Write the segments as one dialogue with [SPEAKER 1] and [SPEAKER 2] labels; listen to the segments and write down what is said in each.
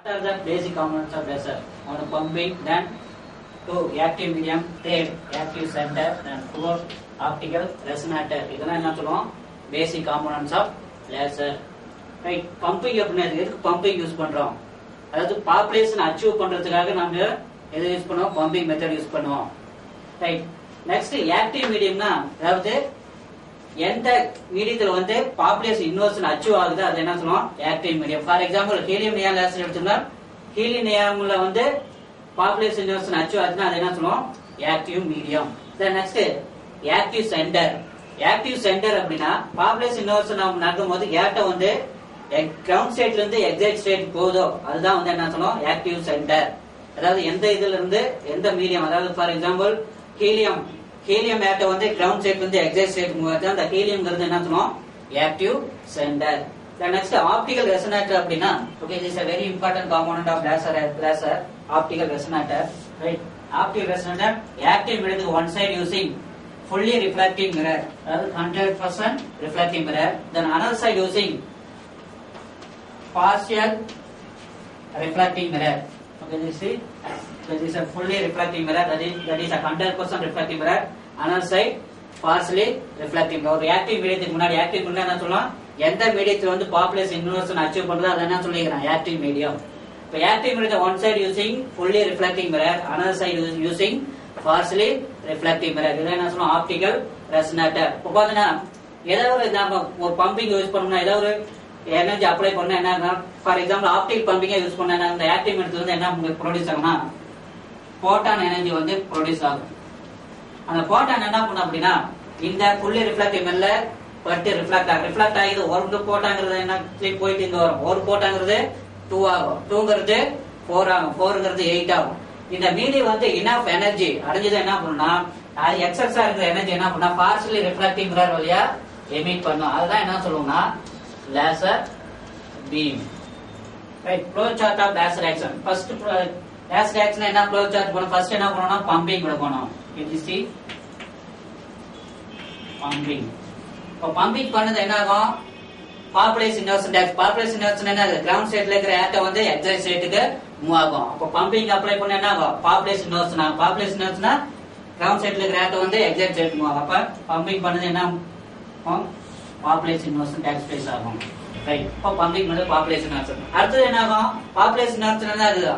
[SPEAKER 1] What are the basic components of laser? One pumping, then two active medium, third active center, then fourth optical resonator. இதெல்லாம் என்ன சொல்லுவோம்? Basic components of laser. Right? Pumping அப்படின்னா pumping use பண்றோம். அதாவது population achieve பண்றதுக்காக நாம எது use பண்ணுவோம்? பம்பிங் மெத்தட் யூஸ் பண்ணுவோம். ரைட். நெக்ஸ்ட் ஆக்டிவ் மீடியம்னா அதாவது எந்த மீடியத்துல வந்து பாப்புலேஷன் இன்வர்ஷன் அச்சீவ் ஆகுது அது என்ன சொல்லுவோம்? Active medium. For example helium neon laser எடுத்தோம்னா ஹீலியம் நியான்ல வந்து பாப்புலேஷன் இன்வர்ஷன் அச்சீவ் ஆகுதுன்னா அது என்ன சொல்லுவோம்? Active medium. Then next active centre. Active centre அப்படின்னா பாப்புலேஷன் இன்வர்ஷன் நடக்கும்போது கேட்ட வந்து கிரவுண்ட் ஸ்டேட்ல இருந்து எக்ஸைட் ஸ்டேட் போகுதோ அதுதான் வந்து என்ன சொல்லுவோம்? Active centre. அதாவது எந்த இதுல இருந்து எந்த மீடியம், அதாவது ஃபார் எக்ஸாம்பிள் ஹீலியம் ஆட்ட வந்து கிரவுண்ட் ஸ்டேட்ல இருந்து எக்ஸைட் ஸ்டேட் மூவ் ஆகுது, அந்த ஹீலியம்ங்கிறது என்ன சொல்லுவோம்? Active centre. Next optical resonator அப்படின்னா okay this is a very important component of laser optical resonator. Right? Optical resonator active medium one side using fully reflecting mirror, அதாவது 100% reflecting mirror, then another side using partial reflecting mirror. Okay, you see, this is a fully reflecting mirror, that is a 100% reflecting mirror. Another side partially reflecting mirror. ஒரு active மீடியத்துக்கு முன்னாடி active medium என்ன சொல்லலாம்? எந்த மீடியத்துல வந்து population inversion achieve பண்றதோ அதை என்ன சொல்லிக்கிறேன்? Active medium. இப்போ active medium one side using fully reflecting mirror, another side using partially reflecting mirror. இதை என்ன சொல்லுவோம்? Optical resonator. இப்போ பாத்தீங்கன்னா ஏதாவது நாம ஒரு பம்பிங் யூஸ் பண்ணோம்னா ஏதாவது ஒரு எனர்ஜி அப்ளை பண்ணா என்ன, ஃபார் எக்ஸாம்பிள் ஆப்டிகல் பம்பிங்கை யூஸ் பண்ணா இந்த ஆக்டிவ் மீடியத்துல வந்து என்ன ப்ரொடியூஸ் ஆகும்னா போட்டான் எனர்ஜி வந்து ப்ரொடியூஸ் ஆகும். அந்த போட்டான் என்ன பண்ணும் அப்படின்னா இந்த ஃபுல்லி ரிஃப்ளெக்டிவ் மிரர்ல பட்டு ரிஃப்ளெக்ட் ஆகிது. ஒரு போட்டாங்கிறது என்ன போயிட்டு இங்க வரும், ஒரு போட்டாங்கிறது 2 ஆகும், 2ங்கிறது 4 ஆகும், 4ங்கிறது 8 ஆகும். இந்த மீதி வந்து இனஃப் எனர்ஜி அடைஞ்சது என்ன பண்ணும்னா அது எக்ஸஸா இருக்கிற எனர்ஜி என்ன பண்ணா பார்ஷியலி ரிஃப்ளெக்டிங் மிரர் வழியா எமிட் பண்ணும். அதுதான் என்ன சொல்லுவோம்னா laser beam. Right. Flow chart of laser action. First laser action என்ன ஃப்ளோ சார்ட் பண்ணணும்? ஃபர்ஸ்ட் என்ன பண்ணனும்னா பம்பிங் கொடுக்கணும். இது சி பம்பிங். இப்போ பம்பிங் பண்ணது என்ன ஆகும்? Population inversion takes. Population inversion என்ன ஆகுது? கிரவுண்ட் ஸ்டேட்ல இருக்கிற ஆட்ட வந்து எக்ஸைட் ஸ்டேட்டுக்கு மூவ் ஆகும். அப்போ பம்பிங் அப்ளை பண்ண என்ன ஆகும்? பாப்புலேஷன் இன்வர்ஷன் ஆகும். பாப்புலேஷன் இன்வர்ஷனா கிரவுண்ட் ஸ்டேட்ல இருக்கிற ஆட்ட வந்து எக்ஸைட் ஸ்டேட் மூவ் ஆகும். அப்ப பம்பிங் பண்ணது என்ன ஆகும்? பாப்புலேஷன் இன்வர்ஷன் டாக்ஸ் பிளேஸ் ஆகும். ரைட். இப்போ பம்பிங் பண்ணது பாப்புலேஷன் இன்வர்ஷன். அடுத்து என்ன ஆகும்? பாப்புலேஷன் இன்வர்ஷன் என்ன ஆகுது?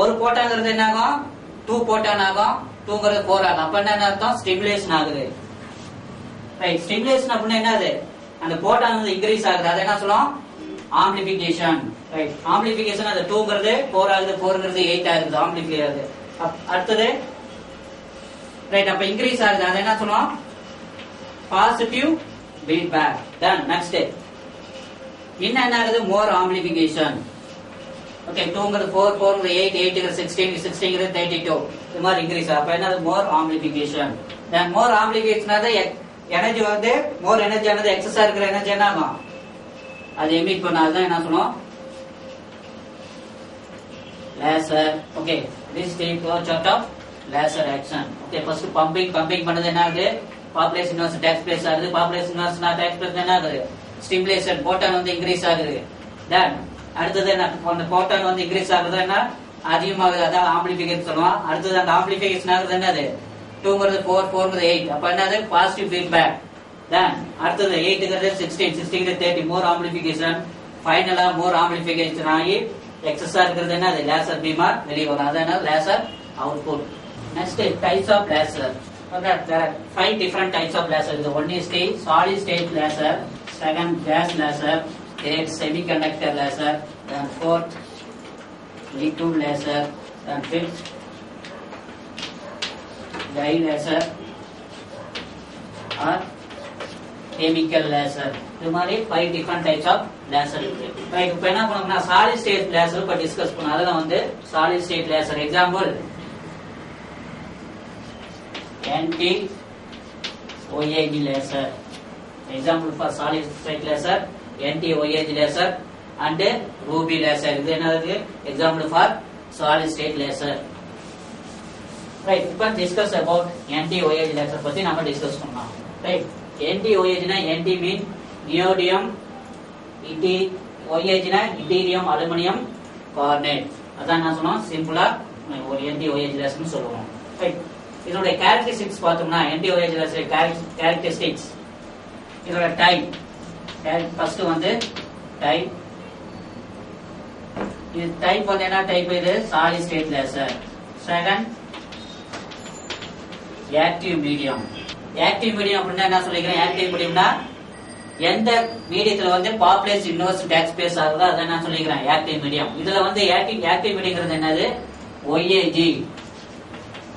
[SPEAKER 1] ஒரு போட்டாங்கிறது என்ன ஆகும்? 2 போட்டான் ஆகும், 2ங்கிறது 4 ஆகும். அப்ப என்ன அர்த்தம்? ஸ்டிமுலேஷன் ஆகுது. ரைட். ஸ்டிமுலேஷன் அப்படின்னா என்னது? அந்த போட்டான் வந்து இன்க்ரீஸ் ஆகுது. அது என்ன சொல்லுவோம்? ஆம்பிளிஃபிகேஷன். ரைட். ஆம்பிளிஃபிகேஷன் அது 2ங்கிறது 4 ஆகுது, 4ங்கிறது 8 ஆகுது, ஆம்பிளிஃபை ஆகுது. அடுத்தது ரைட். அப்ப இன்க்ரீஸ் ஆகுது. அது என்ன சொல்லுவோம்? Positive feedback. தென் நெக்ஸ்ட் என்ன ஆகுது? மோர் ஆம்பிளிஃபிகேஷன். ஓகே 2ங்கிறது 4, 4ங்கிறது 8, 8ங்கிறது 16, 16ங்கிறது 32. இது மாதிரி இன்க்ரீஸ் ஆகும். அப்ப என்னது? மோர் ஆம்பிளிஃபிகேஷன். தென் மோர் ஆம்பிளிஃபிகேஷன் அது எனர்ஜி வந்து மோர் எனர்ஜி ஆனது எக்ஸஸா இருக்கிற எனர்ஜி என்ன ஆகும்? அது எமிட் பண்ணாதான் என்ன சொல்லுவோம்? Laser. Okay this is the flow chart of laser action. Okay first pumping பண்ணது என்ன ஆகுது? பாப்புலேஷன் இன்வர்ஷன் டாக்ஸ் பிளேஸ் ஆகுது. பாப்புலேஷன் இன்வர்ஷன் டாக்ஸ் பிளேஸ் என்ன ஆகுது? ஸ்டிமுலேஷன் போட்டான் வந்து இன்க்ரீஸ் ஆகுது. தென் அடுத்தது என்ன? அந்த போட்டான் வந்து இன்க்ரீஸ் ஆகுது என்ன அதிகமாகுது, அதான் ஆம்பிளிஃபிகேஷன் சொல்லுவோம். அடுத்தது அந்த ஆம்பிளிஃபிகேஷன் ஆகுது என்னது? 2ங்கிறது 4, 4ங்கிறது 8. அப்ப என்னது? Positive feedback. தென் அடுத்தது 8ங்கிறது 16, 16ங்கிறது 30. மோர் ஆம்பிளிஃபிகேஷன். ஃபைனலா மோர் ஆம்பிளிஃபிகேஷன் ஆகி எக்ஸஸா இருக்கிறது என்னது? லேசர் பீமா வெளியே வரும். அதான் laser output. Next types of laser. Okay, there are 5 different types of laser. The one is the solid state laser, second gas laser, third semiconductor laser, then fourth liquid laser, then fifth dye laser or chemical laser. இது மாதிரி 5 different types of laser இருக்கு. Right. இப்போ என்ன பண்ணோம்னா solid state laser பத்தி discuss பண்ணோம். அதெல்லாம் வந்து solid state laser example NT-OAG laser. Example for solid state laser, NT-OAG laser and ruby laser. இது என்னது? Example for solid state laser. Right. இப்போ discuss about NT-OAG laser பத்தி நாம டிஸ்கஸ் பண்ணலாம். Right. NT-OAG னா NT mean neodymium, OAG னா deuterium, aluminum, கார்னேட். அதான் என்ன சொன்னோம், சிம்பிளா ஒரு NaOH லேசர்னு சொல்லுவோம். ரைட். இதோட கேரக்டரிஸ்டிக்ஸ் பார்த்தோம்னா NaOH லேசர் கேரக்டரிஸ்டிக்ஸ், இதோட டைப் ஃபர்ஸ்ட் வந்து டைப். இது டைப் வந்து என்ன டைப், இது solid state laser. Second active medium. Active medium அப்படின்னா என்ன சொல்லிக்கிறேன், ஆக்டிவ் மீடியம்னா எந்த மீடியத்துல வந்து பாப்புலேஷன் இன்வெர்ஸ் டேக்ஸ் ஸ்பேஸ் ஆகுதோ அதை நான் சொல்லிக்கிறேன் ஆக்டிவ் மீடியம். இதுல வந்து ஆக்டிவ் மீடியம்ங்கிறது என்னது, OAG,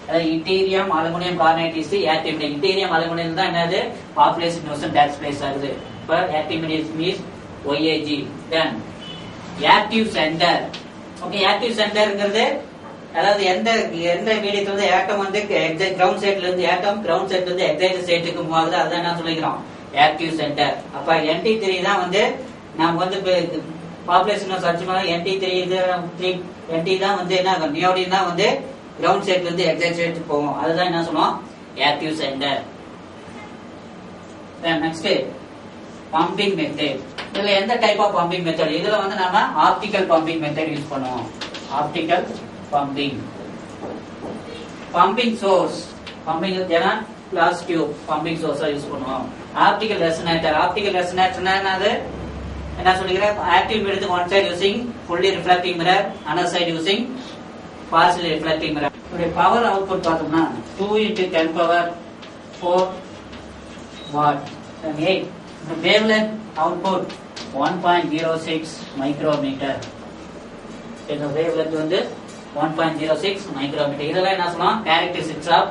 [SPEAKER 1] அதாவது interim aluminium carbonate is active medium. Interim aluminium தான் என்னது, பாப்புலேஷன் இன்வெர்ஸ் டேக்ஸ் ஸ்பேஸ் ஆகுது. இப்போ ஆக்டிவ் மீடியம் மீன்ஸ் OAG. தென் ஆக்டிவ் சென்டர். ஓகே, ஆக்டிவ் சென்டர்ங்கிறது அதாவது எந்த மீடியத்துல இருந்து ஆட்டம் வந்து கிரவுண்ட் சைட்ல இருந்து கிரவுண்ட் சைட்ல இருந்து எக்ஸைட்டட் சைட்டுக்கு மூவ் ஆகுது, அதுதான் என்ன சொல்லிக்கிறோம் ஆக்டிவ் சென்டர். அப்ப NT3 தான் வந்து நாம வந்து பாப்புலேஷன் சர்ச் பண்ணா NT தான் வந்து என்ன நியோடின் தான் வந்து கிரவுண்ட் சைட்ல இருந்து எக்ஸைட்டட் சைட்டுக்கு போகும், அதுதான் என்ன சொல்லுவோம் active centre. Then next pumping method. இதுல எந்த டைப் ஆஃப் பம்பிங் மெத்தட், இதுல வந்து நாம ஆப்டிகல் பம்பிங் மெத்தட் யூஸ் பண்ணுவோம். ஆப்டிகல் பம்பிங் சோர்ஸ், பம்பிங் ஏன்னா கிளாஸ் டியூப் பம்பிங் சோர்ஸா யூஸ் பண்ணுவோம். ஆப்டிகல் ரெசனேட்டர் என்னது, என்ன சொல்லிக்கிறேன், ஆக்டிவ் மீடியத்துக்கு one side using fully reflecting mirror, another side using partially reflecting mirror. இதோட பவர் அவுட்புட் பார்த்தோம்னா 2 × 10⁴ வாட். 8 wavelength output 1.06 micrometre. இந்த wavelength வந்து 1.06 மைக்ரோமீட்டர். இதெல்லாம் என்ன சொல்லலாம், characteristics of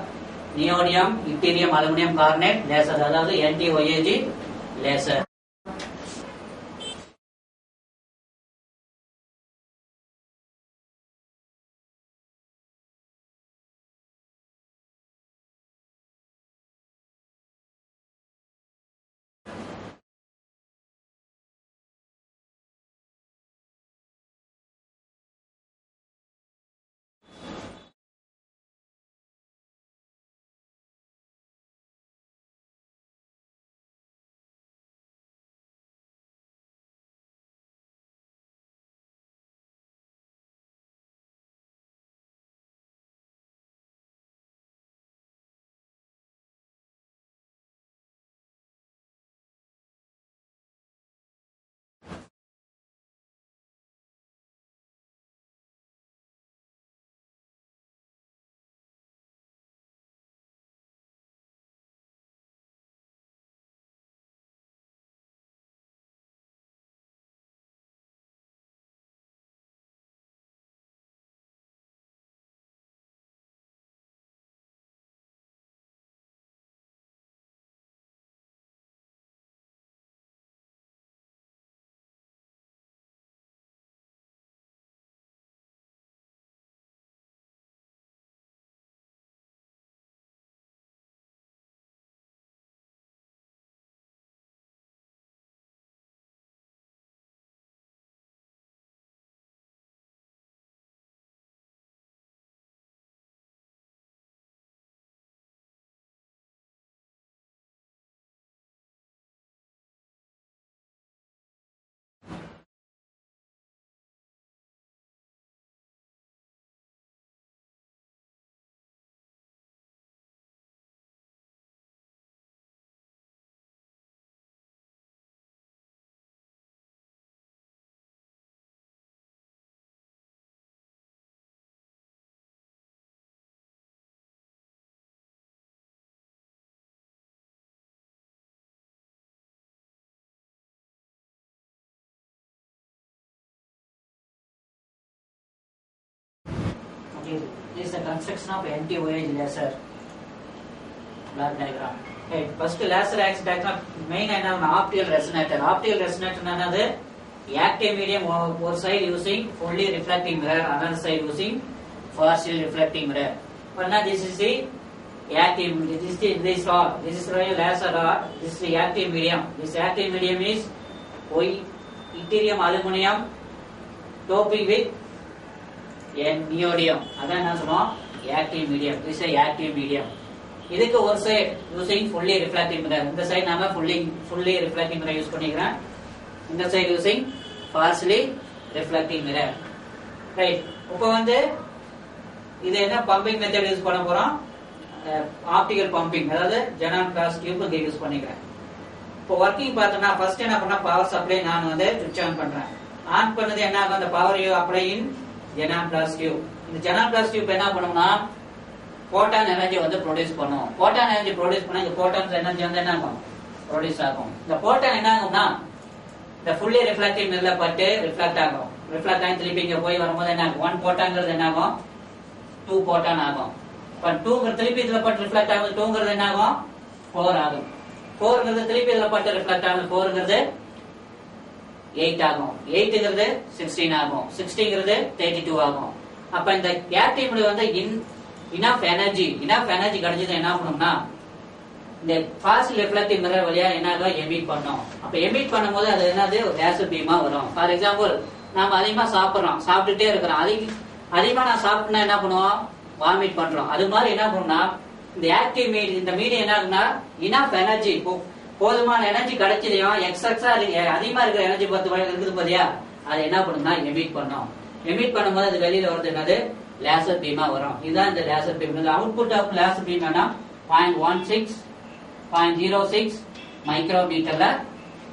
[SPEAKER 1] neodymium yttrium aluminium carbonate laser, அதாவது NaOH laser. This is the construction of NaOH laser. Block diagram. Okay, first laser axis diagram main optical resonator. Optical resonator another active medium one side using fully reflecting mirror, another side using partial reflecting mirror. But now this is the active. This is the laser rod. This is the active medium. This active medium is yttrium aluminum doping with neodymium. அதான் என்ன சொல்றோம் active medium. This is active medium. இதுக்கு ஒரு side using fully reflecting mirror. இந்த side நாம fully reflecting mirror use பண்ணிக்கிறோம். இந்த side using partially reflecting mirror. Right. இப்போ வந்து இது என்ன பம்பிங் மெத்தட் யூஸ் பண்ண போறோம், ஆப்டிகல் பம்பிங், அதாவது ஜெனான் கிளாஸ் டியூப் இங்க யூஸ் பண்ணிக்கிறேன். இப்போ ஒர்க்கிங் பார்த்தோம்னா ஃபர்ஸ்ட் என்ன பண்ணா பவர் சப்ளை நான் வந்து சுவிட்ச் ஆன் பண்றேன். ஆன் பண்ணது என்ன ஆகும், அந்த power you apply in xenon class tube. இந்த ஜெனான் கிளாஸ் டியூப் என்ன பண்ணும்னா போட்டான் எனர்ஜி வந்து ப்ரொடியூஸ் பண்ணும். போட்டான் எனர்ஜி ப்ரொடியூஸ் பண்ணா இந்த போட்டான் எனர்ஜி வந்து என்ன ஆகும், ப்ரொடியூஸ் ஆகும். இந்த போட்டான் என்ன ஆகும்னா இந்த ஃபுல்லி ரிஃப்ளெக்டிவ் மிரர்ல பட்டு ரிஃப்ளெக்ட் ஆகும். ரிஃப்ளெக்ட் ஆகி திருப்பி இங்க போய் வரும்போது என்ன ஆகும், 1 போட்டாங்கிறது என்ன ஆகும், 2 போட்டான் ஆகும். இப்ப 2 திருப்பி இதுல பட்டு ரிஃப்ளெக்ட் ஆகும், 2ங்கிறது என்ன ஆகும், 4 ஆகும். 4ங்கிறது திருப்பி இதுல பட்டு ரிஃப்ளெக்ட் ஆகும், 4ங்கிறது 8 ஆகும். 8ங்கிறது 16 ஆகும். 16ங்கிறது 32 ஆகும். அப்ப இந்த கேப்டிவ் வந்து இனஃப் எனர்ஜி கிடைச்சது என்ன பண்ணும்னா இந்த ஃபாஸ்ட் ரிஃப்ளெக்டிவ் மிரர் வழியா என்ன எமிட் பண்ணும். அப்ப எமிட் பண்ணும்போது அது என்னது லேசர் பீமா வரும். ஃபார் எக்ஸாம்பிள் நாம அதிகமா சாப்பிடுறோம், சாப்பிட்டுட்டே இருக்கிறோம், அதிகமா நான் சாப்பிட்டா என்ன பண்ணுவோம், வாமிட் பண்றோம். அது மாதிரி என்ன பண்ணும்னா இந்த ஆக்டிவ் இந்த மீடியம் என்ன ஆகும்னா இனஃப் எனர்ஜி, போதுமான எனர்ஜி கிடைச்சதையும் எக்ஸஸா அதிகமா இருக்கிற எனர்ஜி இருக்குது பாத்தியா, அது என்ன பண்ணும்னா எமிட் பண்ணும். எமிட் பண்ணும்போது அது வெளியில வருது என்னது லேசர் பீமா வரும். இதுதான் இந்த laser beam. Output of laser beam என்ன 0.06 மைக்ரோமீட்டர்ல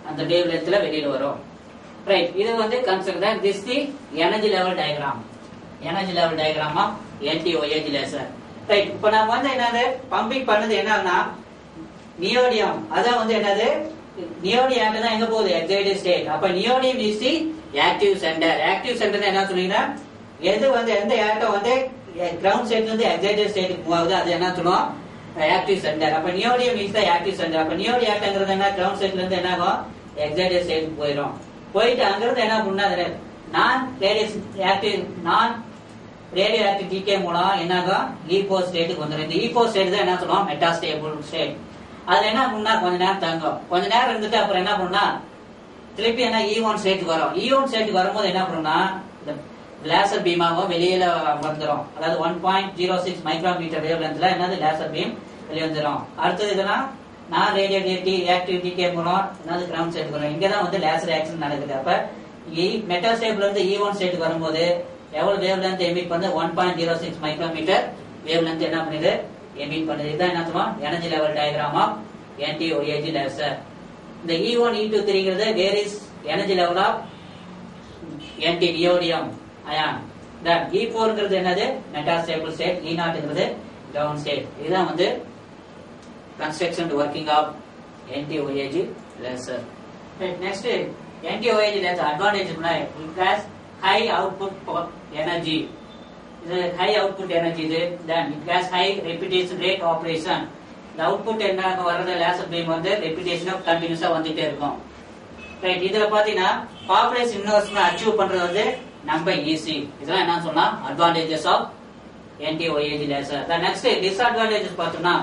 [SPEAKER 1] அந்த வேவ் லென்த்ல வெளியில வரும். ரைட். இது வந்து consider this the energy level diagram. Energy level diagram of NT-OAG laser. Right. இப்போ நாம வந்து என்னது பம்பிங் பண்ணது என்னன்னா நியோடியம், அதான் வந்து என்னது நியோடியம் தான் எங்க போகுது எக்ஸைட்டட் ஸ்டேட். அப்ப neodymium is the active centre. Active centre என்ன சொன்னீங்கன்னா எது வந்து எந்த ஆட்டம் வந்து கிரவுண்ட் ஸ்டேட்ல இருந்து எக்ஸைட்டட் ஸ்டேட்டுக்கு மூவ் ஆகுது அது என்ன சொல்லுவோம் ஆக்டிவ் சென்டர். அப்ப neodymium is the active centre. அப்ப நியோடியம் ஆட்டம்ங்கிறது என்ன கிரவுண்ட் ஸ்டேட்ல இருந்து என்ன ஆகும் எக்ஸைட்டட் ஸ்டேட்டுக்கு போயிடும். போயிட்டு அங்கிருந்து என்ன பண்ணாது நான் ரேடியோ ஆக்டிவ் டிகே மூலம் என்ன ஆகும் E4 ஸ்டேட்டுக்கு வந்துடும். இந்த E4 ஸ்டேட் தான் என்ன சொல்லுவோம் மெட்டாஸ்டேபிள் ஸ்டேட். அதுல என்ன பண்ணா கொஞ்ச நேரம் தங்கும், கொஞ்ச நேரம் இருந்துட்டு அப்புறம் என்ன பண்ணா திருப்பி என்ன E1 ஸ்டேட்டுக்கு வரும். E1 ஸ்டேட்டுக்கு வரும்போது என்ன பண்ணும்னா இந்த லேசர் பீமாவும் வெளியில வந்துடும். அதாவது 1.06 மைக்ரோமீட்டர் வேவ் லென்த்ல என்னது லேசர் பீம் வெளியே வந்துடும். அடுத்தது இதெல்லாம் நான் ரேடியோ ஆக்டிவ் டிகே மூலம் என்னது கிரவுண்ட் ஸ்டேட்டுக்கு வரும். இங்கதான் வந்து லேசர் ஆக்ஷன் நடக்குது. அப்ப மெட்டாஸ்டேபிள் இருந்து E1 ஸ்டேட்டுக்கு வரும்போது எவ்வளவு வேவ் லென்த் எமிட் பண்ணு 1.06 மைக்ரோமீட்டர் வேவ் லென்த் என்ன பண்ணுது எமிட் பண்ணுது. இதுதான் என்ன சொல்லுவோம் energy level diagram of NT-OAG laser. இந்த E1 E2 3ங்கிறது where is energy level of NT neodymium ion. Then E4ங்கிறது என்னது மெட்டாஸ்டேபிள் ஸ்டேட், E0ங்கிறது கிரவுண்ட் ஸ்டேட். இதுதான் வந்து construction working of NT-OAG laser. Next NT-OAG laser advantage it has high output energy. இது high output energy இது. then it has high repetition rate operation. இந்த output என்ன வர்றது லேசர் பீம் வந்து reputation of கண்டினியூஸா வந்துட்டே இருக்கும். ரைட். இதுல பாத்தீங்கன்னா பாப்புலேஷன் இன்வெர்ஸ்மென்ட் அச்சீவ் பண்றது வந்து நம்ம ஈஸி. இதெல்லாம் என்ன சொன்னா advantages of NT-OAG laser. the next disadvantages பார்த்தோம்னா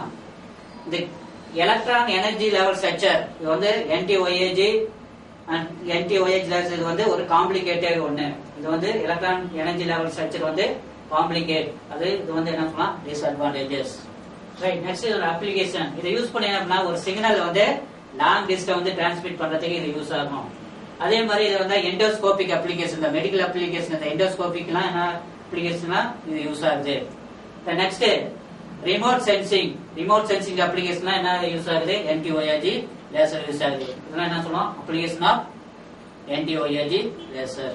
[SPEAKER 1] இந்த எலக்ட்ரான் எனர்ஜி லெவல் ஸ்ட்ரக்சர் இது வந்து NT-OAG லேசர் இது வந்து ஒரு காம்ப்ளிகேட்டட் ஒண்ணு. இது வந்து எலக்ட்ரான் எனர்ஜி லெவல் ஸ்ட்ரக்சர் வந்து காம்ப்ளிகேட். அது இது வந்து என்ன சொல்லலாம் டிஸ்அட்வான்டேஜஸ். ரைட். நெக்ஸ்ட் இதோட அப்ளிகேஷன். இதை யூஸ் பண்ணி என்ன ஒரு சிக்னல் வந்து லாங் டிஸ்டன்ஸ் வந்து டிரான்ஸ்மிட் பண்றதுக்கு இது யூஸ் ஆகும். அதே மாதிரி இது வந்து எண்டோஸ்கோபிக் அப்ளிகேஷன், இந்த மெடிக்கல் அப்ளிகேஷன், இந்த எண்டோஸ்கோபிக்லாம் என்ன அப்ளிகேஷனா இது யூஸ் ஆகுது. நெக்ஸ்ட் ரிமோட் சென்சிங் அப்ளிகேஷன்லாம் என்ன யூஸ் ஆகுது NT-OAG லேசர் யூஸ் ஆகுது. இதெல்லாம் என்ன சொல்லுவோம் அப்ளிகேஷன் ஆஃப் NT-OAG லேசர்.